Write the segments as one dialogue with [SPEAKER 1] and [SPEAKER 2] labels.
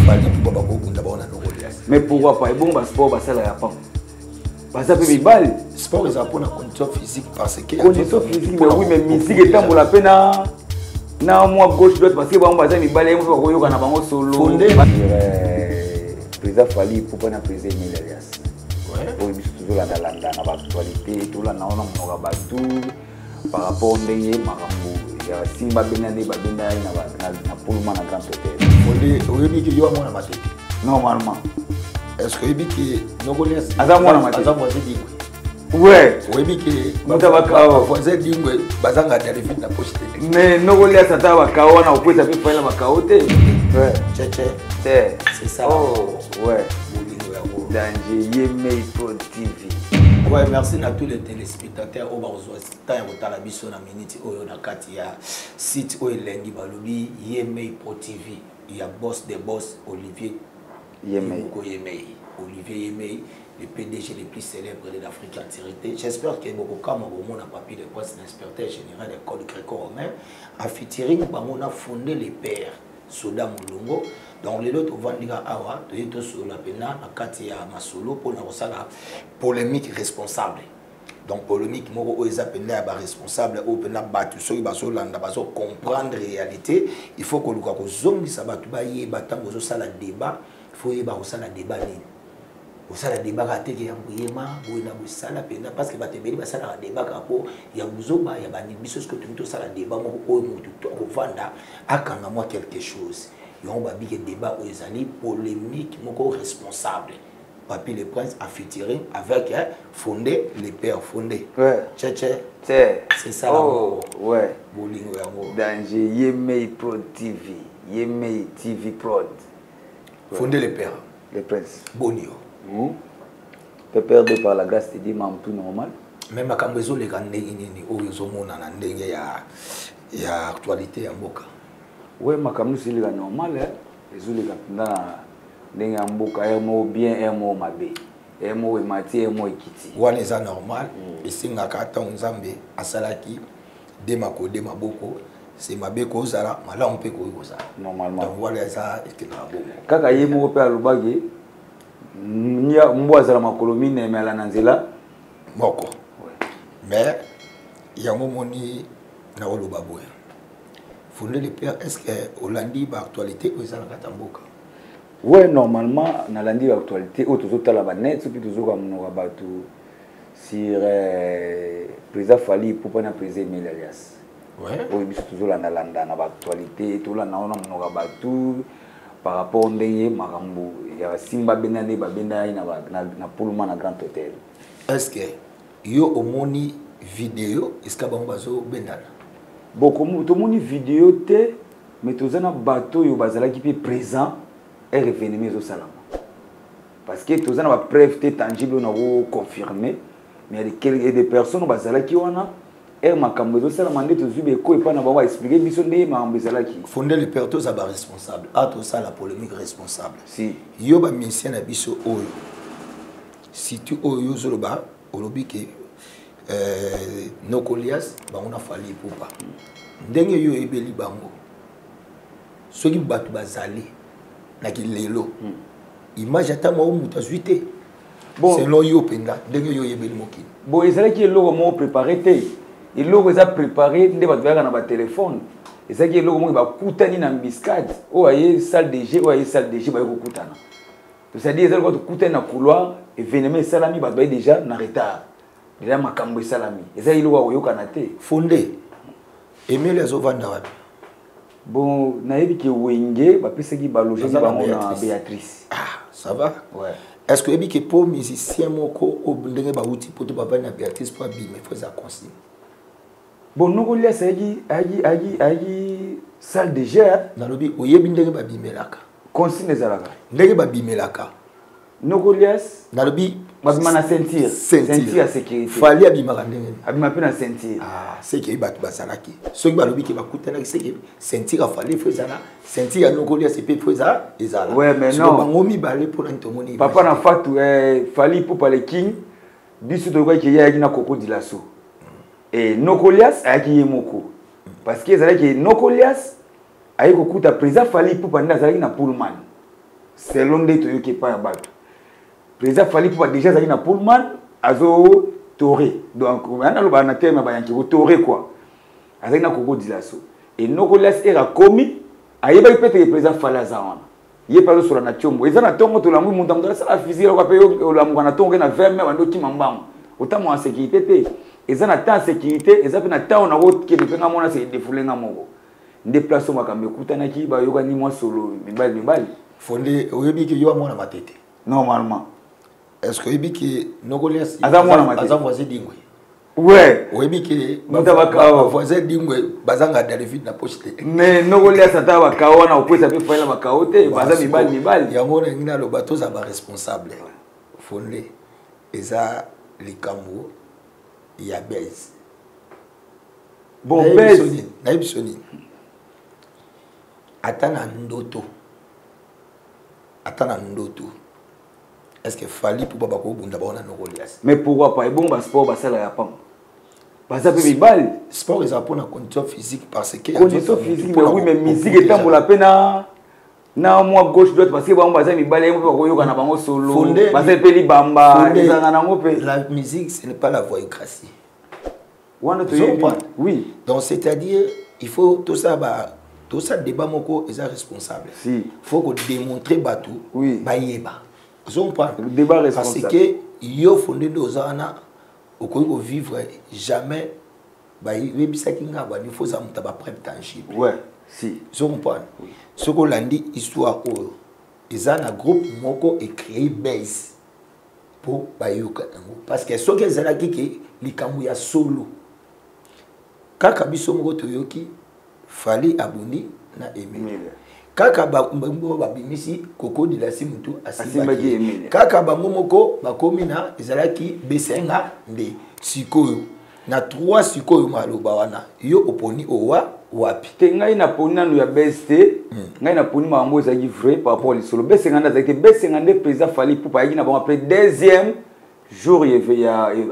[SPEAKER 1] Fali pour pas beaucoup d'abord na Nogolias.
[SPEAKER 2] Mais pourquoi pas? Et bon, sport, ça là, pas. Parce que les balles.
[SPEAKER 1] Sport, ils apprennent la condition physique parce que.
[SPEAKER 2] Condition physique, mais oui, mais musique est pour la peine. Non, moi, gauche, droite, parce que bon, bah, ça, les balles, on va y avoir solo. Fondé. Président Fali pour pas n'appriser Milias. Ouais. Pour toujours la landa, na actualité, tout là, na on a battu par rapport au dernier Marambo. Il y a Simba Benane, Babena, na pour le man à grand hôtel.
[SPEAKER 1] Fondé, oui, mais il y a mon amateur.
[SPEAKER 2] Normalement.
[SPEAKER 1] Est-ce que vous Nogolias
[SPEAKER 2] Azamwa na mati.
[SPEAKER 1] Azamwa zidi.
[SPEAKER 2] Ouais.
[SPEAKER 1] Oui, mais qui
[SPEAKER 2] Mutabakao.
[SPEAKER 1] Voisin dingwe bazanga téléphone na poste.
[SPEAKER 2] Mais Nogolias atabakao na opesa pe faire la bakao te. Ouais. C'est ça. Oh, ouais. Danger Yemei Pro TV.
[SPEAKER 1] Ouais, merci à tous les téléspectateurs au Barozoa. Tant que la biso na minute oyo na kati ya site oyo lengi balobi Yemei Pro TV. Il y a boss des boss Olivier Yemei. Olivier Yemei, le PDG le plus célèbre de l'Afrique entière. J'espère que beaucoup comme on a papier de poste d'inspecteur général des codes gréco-romains a featuring on a fondé les pères Soda Mulongo. Donc les autres vont dire awa to sur la pena na kati ya masolo pour na osala polémique responsable. Donc polémique moko o ezapenda ya ba responsable o pena batu so baso landa baso comprendre réalité, il faut que luka ko zongisa batu ba yeba tango zo sala débat, il faut yeba osala débat ni. Osala débat ka teke ya mbuyema, boina bosala pena parce que batebeli basala débat ka po ya buzoba ya bani biso ce que tu to sala débat moko o mutu to vanda akanga moi quelque chose. On va dire débat aux années polémique, mon responsable. Papi le Prince a featuring avec fondé les pères fondés. Ouais. C'est ça.
[SPEAKER 2] Oh, ouais. Danger Yemei Pro TV. Yemei TV Prod.
[SPEAKER 1] Fondé les pères.
[SPEAKER 2] Les Prince.
[SPEAKER 1] Bonio.
[SPEAKER 2] Le père de par la grâce de Dieu, tout normal.
[SPEAKER 1] Même à Kambezo, les grands négini, où ils ont mon il y a actualité à Moka.
[SPEAKER 2] Oui, makamnu c'est le normal hein. Les autres na ndenge mboka emo bien emo mabe. Emo emati emo ekiti.
[SPEAKER 1] Wana eza normal. Esinga kata nzambe asalaki demako demaboko. C'est mabe ko zala mala on peut ko zala.
[SPEAKER 2] Normalement.
[SPEAKER 1] Donc voilà ça ekena bongo.
[SPEAKER 2] Kaka yemo pe alubagi nya mbwa zala makolomi na mela nanzela
[SPEAKER 1] moko. Mais yango moni na oluba boya. Fondé les pères, est-ce que Hollandi va actualité ou ça la Katamboka?
[SPEAKER 2] Oui, normalement, dans l'Hollandi va actualité, ou tout à la net, ou toujours comme nous rabattons sur président Fali pour pas président Milias. Ouais. Oui, mais toujours là dans l'actualité, tout là dans nous rabattons par rapport au dernier Marambo. Il y a Simba Benane, Babena, na Pullman à Grand Hôtel.
[SPEAKER 1] Est-ce que yo omoni vidéo, est-ce que Bambazo Benal?
[SPEAKER 2] Bon, comme tout le monde vidéo, mais tout le bateau qui est présent et revenu au salam. Parce que tout le monde a preuve tangible, on a confirmé, mais il y a des personnes qui ont et ma caméra ça m'a dit tout et pas n'a expliqué mission de ma qui
[SPEAKER 1] fonder les pertes à responsable à tout ça la polémique responsable
[SPEAKER 2] si
[SPEAKER 1] yo ba mission na biso oyo si tu oyo zoloba olobi ke Nogolias ba on a fallu pour pas ndenge yo ebeli bango soki batu bazali na kilelo image atama o muta zuité bon selon yo penda ndenge yo ebeli mokili
[SPEAKER 2] bon ezala ki eloko mo préparé te eloko eza préparé nde batu baka na ba téléphone ezala ki eloko mo ba kutani na biscade o aye salle de jeu o aye salle de jeu ba ko kutana to ça dit ezala ko kutana na couloir événement salami batu ba déjà na retard déjà makambo salami ezala eloko oyoka na te
[SPEAKER 1] fondé Emile Azovanda wapi
[SPEAKER 2] bon nayebi ki wenge ba pesaki ba loger ba na Béatrice
[SPEAKER 1] ah ça va
[SPEAKER 2] ouais
[SPEAKER 1] est-ce que ebi que pour musicien moko o ndenge ba uti poto ba na Béatrice pour bi mais faut ça consigne
[SPEAKER 2] bon Nogolias agi salle de jeu
[SPEAKER 1] na lobi oyebi ndenge ba bimelaka
[SPEAKER 2] consigne ezalaka
[SPEAKER 1] ndenge ba bimelaka
[SPEAKER 2] Nogolias
[SPEAKER 1] na lobi
[SPEAKER 2] babima na ceinture à sécurité
[SPEAKER 1] fallait abimaka ndenge
[SPEAKER 2] abima pe na ceinture
[SPEAKER 1] ah c'est que batu basalaki soki ba lobi ke ba kutana c'est que ceinture a fallait faisana ceinture ya Nogolias c'est pe faisana ezala
[SPEAKER 2] ouais mais non
[SPEAKER 1] bango mi balé pour ntomoni
[SPEAKER 2] papa na fatu fali pour parler king biso to kwa ki ya na koko dilaso et Nogolias ayaki yemoko parce que ezalaki Nogolias ayiko kuta président fali pour panda ezalaki na Pullman selon nde toyoki epai ya bato président fali mpo déjà azali na pullman azo tore donc analoba na terme ya bayanki kotore quoi azali na kokodila so enokolias ere akomi ayebaki peteke président fali aza wana ye mpe azosola na tiombo eza na ntongo tolamu moto moto asala physique aloko mpe olamuka na ntongo ke na 20 mai bandokima mbango otambo en sécurité te eza na temps ya sécurité eza mpe na temps na kokende mpe nga mona se defule nga moko nde place makambo ekutanaki bayokani mwa solo mibali
[SPEAKER 1] Fondé oyebi ki yo mwana matete
[SPEAKER 2] normalement
[SPEAKER 1] est-ce que oyebi ki Nokolias
[SPEAKER 2] aza mwana matete
[SPEAKER 1] aza voisin dingwe
[SPEAKER 2] ouais
[SPEAKER 1] oyebi ki voisin dingwe bazanga David na poste
[SPEAKER 2] mais Nokolias ata bakao wana opesa mpe faila bakao te baza mibali
[SPEAKER 1] yango na ngina lo bato za ba responsable Fondé eza likambo ya base
[SPEAKER 2] bon base
[SPEAKER 1] na ebisoni atana ndoto est-ce que fali pour baba ko bunda ba ona Nokolias
[SPEAKER 2] mais pourquoi pas bon ba sport ba sala ya pam baza pe mibali
[SPEAKER 1] sport eza pour na condition physique parce que
[SPEAKER 2] condition physique mais oui mais musique etambola pe na moi gauche droite parce que ba baza mibali mo ko yoka na bango solo baza pe libamba ezanga nango pe
[SPEAKER 1] la musique ce n'est pas la voix gracie
[SPEAKER 2] oui
[SPEAKER 1] donc c'est-à-dire il faut tout ça débat moko est responsable
[SPEAKER 2] si
[SPEAKER 1] faut que démontrer batou
[SPEAKER 2] oui
[SPEAKER 1] bayeba on parle
[SPEAKER 2] le débat responsable
[SPEAKER 1] parce que yo fondé dozana okoki vivre jamais bayebisaki nga ba il faut ça mutaba preuve tangible
[SPEAKER 2] ouais si
[SPEAKER 1] on parle ce qu'on landi histoire oyo ezana groupe moko et créer base pour bayoka parce que ce que ezalaki ke likambo ya solo kaka biso moko toyoki fali abundi na Emile kaka bango babimisi kokodi la simutu asimbaki Emile kaka bango moko bakomi na ezalaki besenga nde sikoyo na 3 sikoyo maloba wana yo oponi owa wapi
[SPEAKER 2] te ngai na poni nanu ya beste ngai na poni mambo ezaki vrai par rapport lisolo besenga nda zaki besenga nde président fali pour yaki na bango après deuxième jour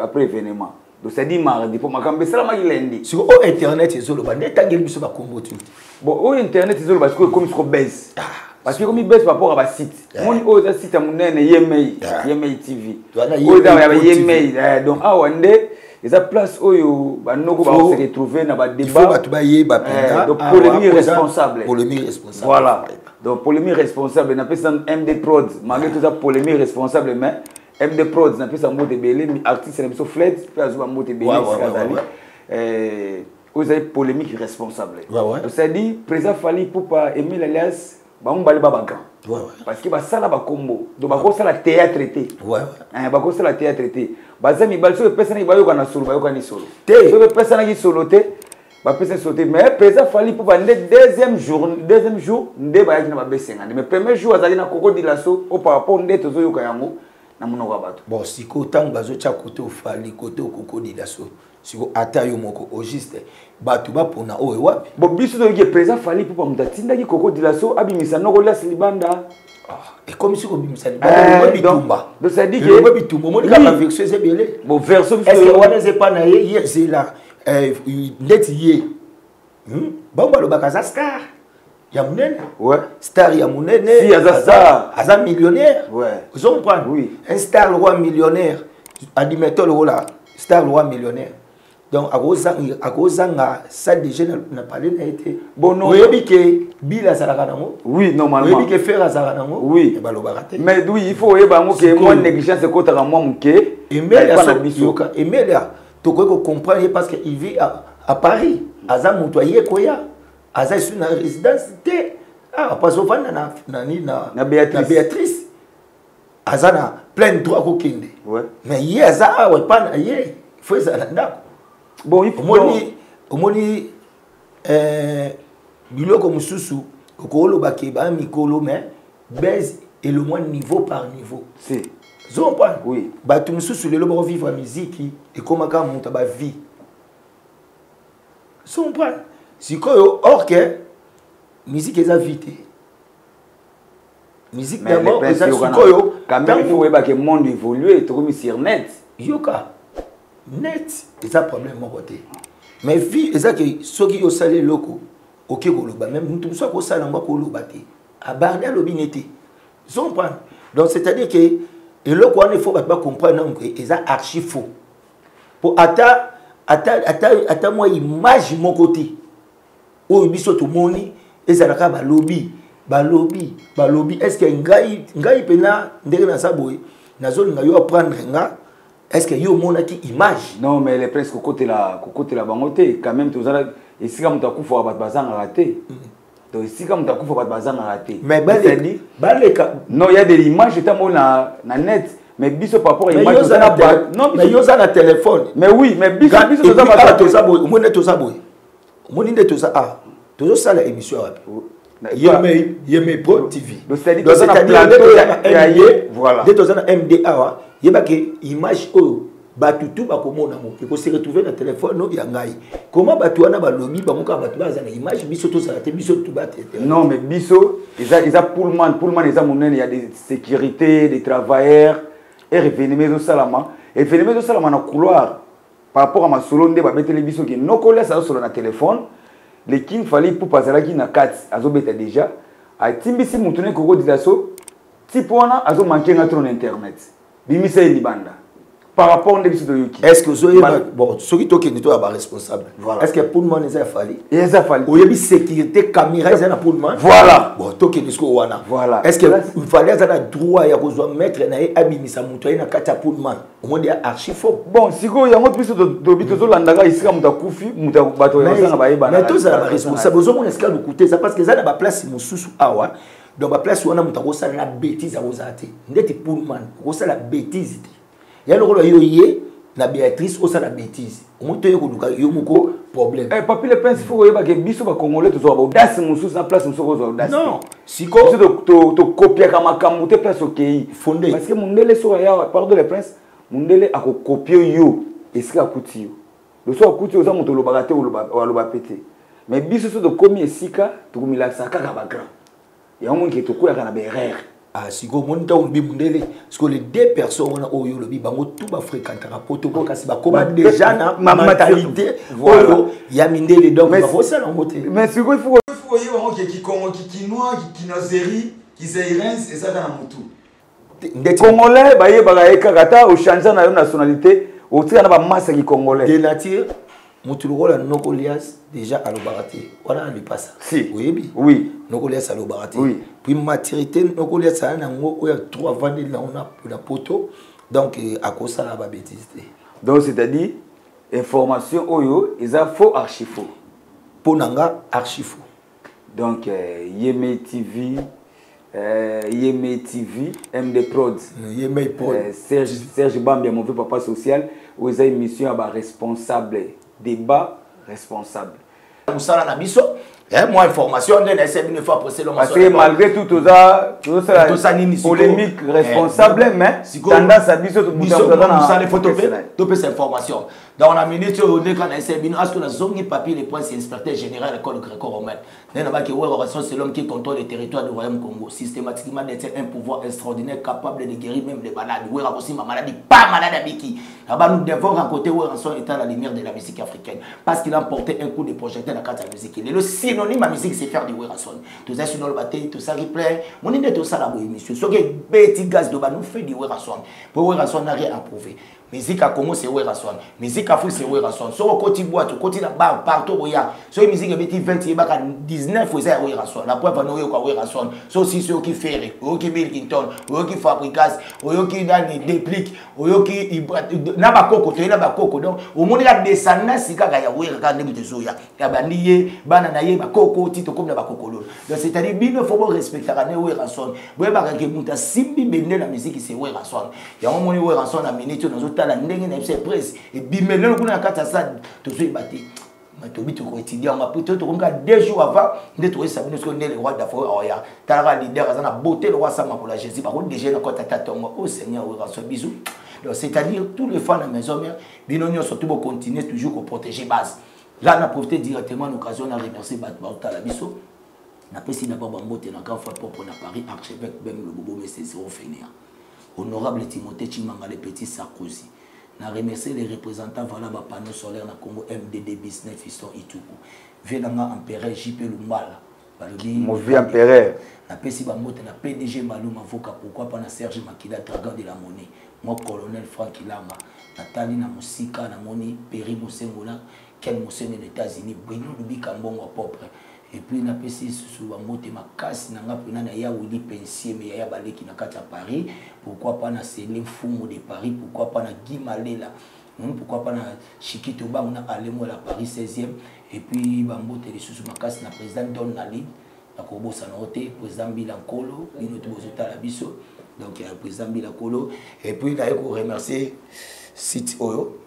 [SPEAKER 2] après événement. Donc ça dit mardi pour makambe sala ma lundi.
[SPEAKER 1] Sur internet ezolo ba ndetangeli biso ba kombo tu.
[SPEAKER 2] Bon au internet ezolo parce que comme sur baisse. Parce que comme il baisse par rapport à ba site. Mon o site munene Yemei TV. O da ya Yemei donc awande eza place oyo ba noko ba se retrouver na ba débat.
[SPEAKER 1] Faut ba tu ba yeba penda.
[SPEAKER 2] Donc polémique responsable.
[SPEAKER 1] Polémique responsable.
[SPEAKER 2] Voilà. Donc polémique responsable na pesa MD Prod. Malgré tout ça polémique responsable mais MD Prod na pesa mot de belé artiste na biso flat pe azuba mot de belé skazali vous avez polémique responsable donc ça dit président fali pour pas Emile alias ba mbali ba grand parce que ba sala ba combo donc ba ko sala théâtre té ba ko sala théâtre té ba zami bal so pesa ni ba yoka na solo ba yoka ni solo so pesa na ki solo té ba pesa sauter mais président fali pour ba deuxième jour ndé ba yaki na ba besenga mais premier jour azali na koko dilaso au par rapport ndé tozo yoka yango.
[SPEAKER 1] Bon, si tant bazo tia côté fali côté koko dilaso siko ata yo moko au juste batu ba pona o wapi
[SPEAKER 2] bon biso to yeke président fali pour mutatinda ki koko dilaso abimisa Nokolias libanda
[SPEAKER 1] et comme si ko bimisa libanda bitumba
[SPEAKER 2] donc ça dit que
[SPEAKER 1] bitumba mo ka version c'est bien
[SPEAKER 2] bon version
[SPEAKER 1] est-ce que on n'est pas na hier c'est là net hier bamba lo bakaza star ya munene
[SPEAKER 2] ouais
[SPEAKER 1] star ya munene
[SPEAKER 2] si
[SPEAKER 1] aza millionnaire
[SPEAKER 2] ouais
[SPEAKER 1] vous comprenez
[SPEAKER 2] oui
[SPEAKER 1] un star le roi millionnaire admettons le rôle star le roi millionnaire donc à cause ça déjà n'a pas été
[SPEAKER 2] bon non
[SPEAKER 1] oui que bila salaka nango
[SPEAKER 2] oui normalement
[SPEAKER 1] oui que faire salaka nango
[SPEAKER 2] oui
[SPEAKER 1] ba lo barate
[SPEAKER 2] mais oui il faut yeba ngo que moi négligence c'est kota moi muke
[SPEAKER 1] et Melia to ko comprendre parce que il vit à Paris aza mutoyer koya aza sur na résidence té parce que na Béatrice azana plein droit ko kende
[SPEAKER 2] ouais
[SPEAKER 1] mais hier aza ouais pas na hier faut ça ndako
[SPEAKER 2] bon il faut
[SPEAKER 1] omoni biloko mususu ko lo bakeba mikolo mais baisse et le moins niveau par niveau
[SPEAKER 2] c'est
[SPEAKER 1] zompa
[SPEAKER 2] oui
[SPEAKER 1] batu mususu lelo ba vivre musique et comment ka monta ba vie zompa sikoyo or que musique est vite musique d'abord est sikoyo
[SPEAKER 2] quand même il faut que le monde évolue to comme sur net
[SPEAKER 1] yoka net c'est un problème mon côté mais vie c'est ça que ceux qui ont salé loko OK koloba même tout ça ko sala ngwa koloba te abarder lobinete Ils comprennent. Donc, c'est-à-dire que, et là, il faut comprendre que c'est archi faux. Pour attends moi, image mon côté. Où il y a tout le monde, et ça a lobby. Est-ce qu'il y a un gars qui peut prendre est-ce qu'il y a une image?
[SPEAKER 2] Non, mais les presque côté la bangoté, quand même, tout ça, et si comme tu as coup, il faut rater. Donc, si comme tu as coup, il faut rater.
[SPEAKER 1] Mais
[SPEAKER 2] non, il y a des images, na net. Mais biso par rapport à l'image,
[SPEAKER 1] non, mais il y a un téléphone.
[SPEAKER 2] Mais oui, mais biso
[SPEAKER 1] tout ça, l'émission. Pro TV.
[SPEAKER 2] C'est-à-dire
[SPEAKER 1] que
[SPEAKER 2] voilà.
[SPEAKER 1] MDA, il y a une image où Batutu se retrouver dans le téléphone. Comment Batuana Balobi, image, biso tout ça, biso tout battre.
[SPEAKER 2] Non, mais biso, il y a Pullman, il y a des sécurités, des travailleurs, et Vénémé Salama. Et Vénémé Salama dans le couloir, par rapport à ma solo, on va mettre les biso qui n'ont pas sur le téléphone. Les king fallait pour passer là qui n'a 4 azobeta déjà a timbisi mutune koko dilaso tipona azo manquer notre internet bimisa libanda par rapport à biso de yuki.
[SPEAKER 1] Est-ce que vous bon ceux qui toquent nito aba responsable. Est-ce que pour moi les a fallu oyebi sécurité caméra ils na pour moi
[SPEAKER 2] voilà
[SPEAKER 1] bon toquent nisko wana
[SPEAKER 2] voilà.
[SPEAKER 1] Est-ce que il fallait ça droit ya kozwa mettre na abimisa mutu na kata pour moi au monde ya archi faux.
[SPEAKER 2] Bon siko yango biso do bito zo landaka isika muta kufi muta bato ya sanga bayiba
[SPEAKER 1] mais tous ça responsable aux hommes est-ce que coûter ça parce que ça na ba place mususu awa donc ba place wana muta ko sala la bêtise à ozate ndeti pour moi ko sala la bêtise. Il y a le rôle de la Béatrice au sein de la bêtise. On te dit qu'il y a un problème.
[SPEAKER 2] Papi le prince, il faut que les biso va congolais tous avoir audace sous la place nous sommes audace.
[SPEAKER 1] Non, si
[SPEAKER 2] quoi to copier comme kamuté place au pays fondé. Parce que mundele so ya pardon le prince, mundele a copier yo et ce qu'a coûté yo. Le so coûté aux amonto lo bagaté ou lo ba pété. Mais biso so de commis et sika to komila saka ka ba grand. Il y a un monde qui to ko ya kana be erreur.
[SPEAKER 1] Ah, si vous avez parce que les deux personnes ont eu le bibango, tout va fréquenter un poteau, parce que déjà, ma mentalité, il y a mindé donc
[SPEAKER 2] mais si vous il faut qui noir, qui nazéri, qui zaïrens, et ça dans la moutou. Congolais, baye kagata, au changer na nationalité, au tir na masse qui congolais.
[SPEAKER 1] De nature, Moutoulo la Nokolias déjà à l'obarate. Voilà, lui passe.
[SPEAKER 2] Si.
[SPEAKER 1] Oui,
[SPEAKER 2] oui.
[SPEAKER 1] Nokolias à l'obarate.
[SPEAKER 2] Oui.
[SPEAKER 1] Puis maturité, Nokolias à l'ango, il y a 3 vanilles là, on a la poteau. Donc, à cause ça, la bêtise.
[SPEAKER 2] Donc, c'est-à-dire, information, oyo, ils ont faux, archi faux.
[SPEAKER 1] Pour Nanga, archi faux.
[SPEAKER 2] Donc, Yeme TV, MD Prod.
[SPEAKER 1] Yeme Prod.
[SPEAKER 2] Serge Bambia, mon vieux papa social, où ils ont une mission à responsable. Débat responsable.
[SPEAKER 1] Moi, information, on essaie une fois pour c'est
[SPEAKER 2] parce que malgré tout ça, polémique responsable, mais tendance à biso tout
[SPEAKER 1] ça les photos de cette information. Dans la minute on est quand essaie bien est-ce que la zone papier les points c'est inspecteur général de l'école gréco-romaine. N'est pas que c'est l'homme qui contrôle le territoire du royaume Congo systématiquement détient un pouvoir extraordinaire capable de guérir même les malades. Oui, aussi ma maladie pas malade à Biki. Là-bas nous devons rencontrer Ranson étant la lumière de la musique africaine parce qu'il a porté un coup de projecteur dans la carte de la musique. Le synonyme à musique c'est faire du Ranson. Tout ça sur le bâtiment, tout ça replay. Mon idée tout ça là émission. Ce qui est petit gaz de nous fait du Ranson. Pour Ranson n'a rien à prouver. Musique à Congo c'est Ranson. Musique à Afrique c'est Ranson. Sur le côté boîte, côté la barre partout où il y a. Sur la musique est 20 il y a 19 vous avez Ranson. La preuve nous est quoi Ranson. C'est aussi ceux qui ferrent, ceux qui Bilkington, ceux qui fabriquent, ceux qui donnent dépliquent, ceux qui n'a pas coco, tu n'as pas coco. Donc au monde il y a des sanas si quand il y a regarder des zoya. Il y a bandier, bananaye, ba coco, tito comme la coco. Donc c'est-à-dire bien il faut respecter la Ranson. Vous voyez que muta simbi bende la musique c'est Ranson. Il y a un moment où Ranson a minute dans autres la ndenge na c'est presse et bimelo kuna kata ça to so ibati. Matobi to ko étudier on m'a plutôt to comme 2 jours avant de trouver ça parce que le roi d'Afrique oya tara leader azana beauté le roi sama pour la Jésus par contre déjà na kota tatongo au Seigneur Ranson bisous. Donc c'est-à-dire tous les fans à maison mère binonyo surtout pour continuer toujours pour protéger base. Là on a profité directement l'occasion à remercier Batbauta la biso. Na pesi d'abord bambote na grand frère propre na Paris archevêque même le bobo mais c'est zéro finir. Honorable Timothée Chimanga le petit Sarkozy. Na remercier les représentants voilà ba panneau solaire na Congo MDD Business Fiston Ituku. Venanga empereur JP Lumbala.
[SPEAKER 2] Mauvais empereur.
[SPEAKER 1] Na pesi bamote na PDG Maluma Voka, pourquoi pas na Serge Makila, dragon de la monnaie. Moi, colonel Franck Ilama, Nathalie na Musika, na Moni, Péri Moussengola, Ken Moussen des États-Unis, Bruno Lubi Kambongo propre. Et puis na pesi sous bamote makasi, na ngapena na ya Willy Pensier, mais ya Baleki na Katia Paris, pourquoi pas na Céline Fumo de Paris, pourquoi pas na Guy Malela, pourquoi pas na Chikito Ba, on a Alemo la Paris 16e, et puis bamote les sous makasi na président Don Nali. Président Bilankolo, donc il y a le président Bilankolo, et puis il a remercié Site Oyo,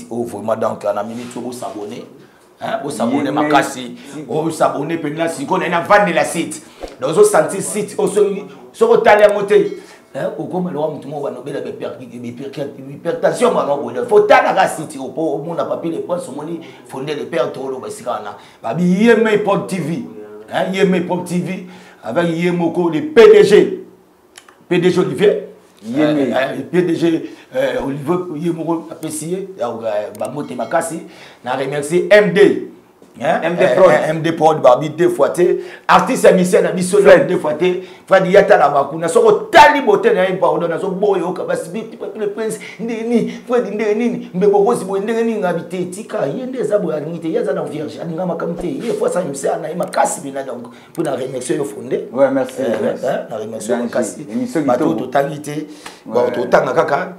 [SPEAKER 1] vraiment donc on a mis tout pour s'abonner, pour s'abonner ma casse, pour s'abonner puis là si on a vendu la site, donc on senti site au sur au talent monté. Au comme le roi tout le monde va nommer la hypertension maintenant il faut tant la site au monde n'a pas pu les prendre sur mon fondé le père trop le basicana babi yeme pop TV yeme pop TV avec Yemoko le PDG Olivier PDG Olivier Yemoko apprécié ba moté makasi na remercier MD Prod Babi deux fois artiste musicien na biso deux fois frère yata la bakuna soko tali boté na pardon na so boyo ka basi le prince ndeni frère ndeni mbebo kosi bo ndeni ngabité tika yende za bo ngité yaza na vierge aninga makamté ye fois ça musicien na makasi bina donc pour na remercier yo fondé
[SPEAKER 2] ouais merci
[SPEAKER 1] na remercier makasi bato to tangité bon to tanga kaka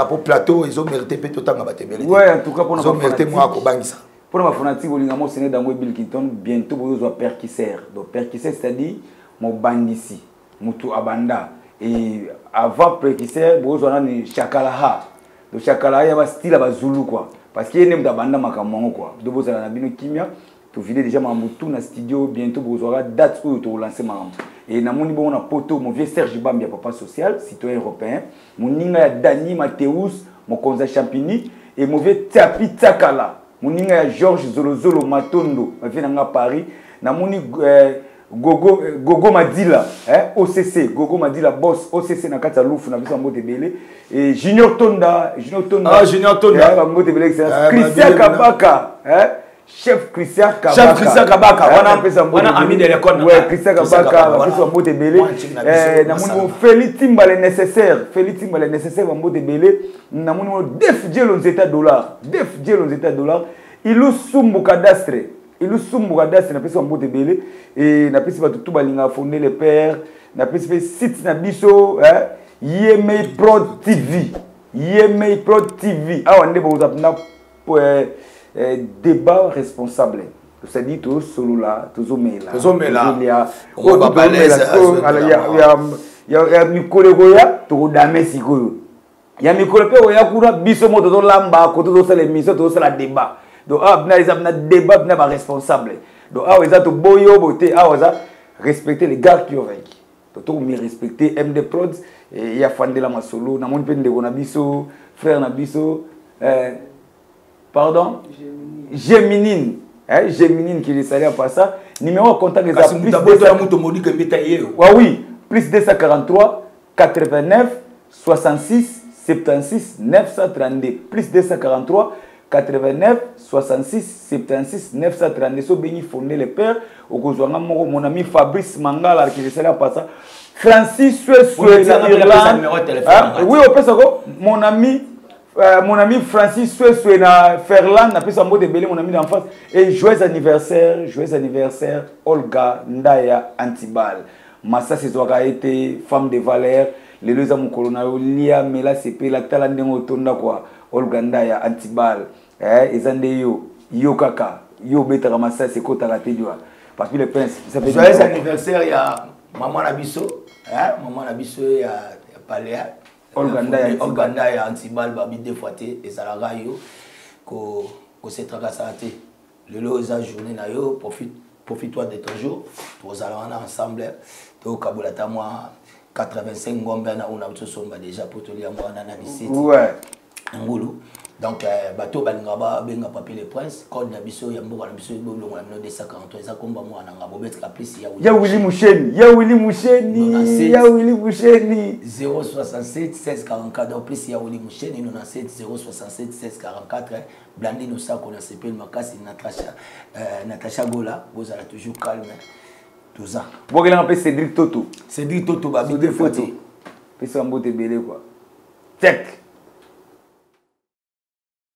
[SPEAKER 1] pour plateau ils ont mérité pe to tanga batebele
[SPEAKER 2] ouais en tout cas pour
[SPEAKER 1] nous ont mérité moi ko bangisa.
[SPEAKER 2] Pour ma fanatique, vous l'avez mentionné dans Bill Clinton, bientôt vous avez perquisser. Donc perquisser, c'est-à-dire mon bandisi, mutu abanda. Et avant perquisser, vous avez chakalaha. Donc chakalaha, il y a un style à Zulu quoi. Parce qu'il y a un abanda makamongo quoi. Donc vous avez un abino kimia. Tu vidéo déjà ma mutu na studio. Bientôt vous aurez date où tu lancer ma. Et na moni bon na poto, mon vieux Serge Bambia, papa social, citoyen européen. Mon ninga Dani Mateus, mon konza Champigny et mon vieux Tapi Takala. Moninga ya Georges Zolozolo Matondo venanga Paris na moni Gogo Madila OCC Gogo Madila boss OCC na kata lufu na biso mbote belé et Junior Tonda
[SPEAKER 1] Junior Tonda
[SPEAKER 2] mbote belé Christian Kabaka chef Christian Kabaka
[SPEAKER 1] wana ami de l'école
[SPEAKER 2] ouais Christian Kabaka biso mbote belé na moni Félix Timbale nécessaire mbote belé na moni def $10 ilu sumbu cadastre na pesi mbote belé et na pesi batu balinga fonder le père na pesi site na biso Yeme Pro TV awa ndebo uzapna débat responsable c'est-à-dire tout solo là tout mela o ba balèze ya mikolo goya to dame sikoyo ya mikolo pe oya kuna biso moto to lamba ko to sala émission to sala débat donc na débat na ba responsable donc za to boyo boté za respecter les gars qui ont vaincu to me respecter MD Prod et ya fandela masolo na mon pe ndeko na biso frère na biso pardon Géminine qui les salue par ça numéro de contact les oui plus 243 89 66 76 932 plus 243 89 66 76 932 so béni fondé le père au kozwanga mon ami Fabrice Mangala qui les salue par ça Francis Suesue oui au pesa ko mon ami Francis Suesue na Ferland na pesa mbote belé mon ami d'enfance et joyeux anniversaire Olga Ndaya Antibal Massa Sezoaka été femme de valeur les deux amours colonel Lia Mela CP la talande otonda quoi Olga Ndaya Antibal ezande yo kaka yo betara Massa c'est kota la tedwa parce que le prince ça fait
[SPEAKER 1] joyeux anniversaire ya maman Nabiso ya Paléa Olga Ndaya Antibal babi deux fois et Zalaga yo ko se tracasser le lo za journée na yo profite-toi de ton jour tous allons ensemble to kabulata moi 85 ngombe na una somba déjà pour te lire moi na 17
[SPEAKER 2] ouais
[SPEAKER 1] Ngolo. Donc, bateau balingaba benga papier le prince code na biso ya mboka na biso bolongo na 1943 eza komba mwana nga bobetka plus
[SPEAKER 2] ya Willy Musheni
[SPEAKER 1] 067 16 44 donc plus ya Willy Musheni 97 067 16 44 Blandine Osako na sepel makasi Natasha Gola vous allez toujours calme tout ça
[SPEAKER 2] bokela pe Cédric Toto
[SPEAKER 1] babi de photo
[SPEAKER 2] pesa mbote belé quoi check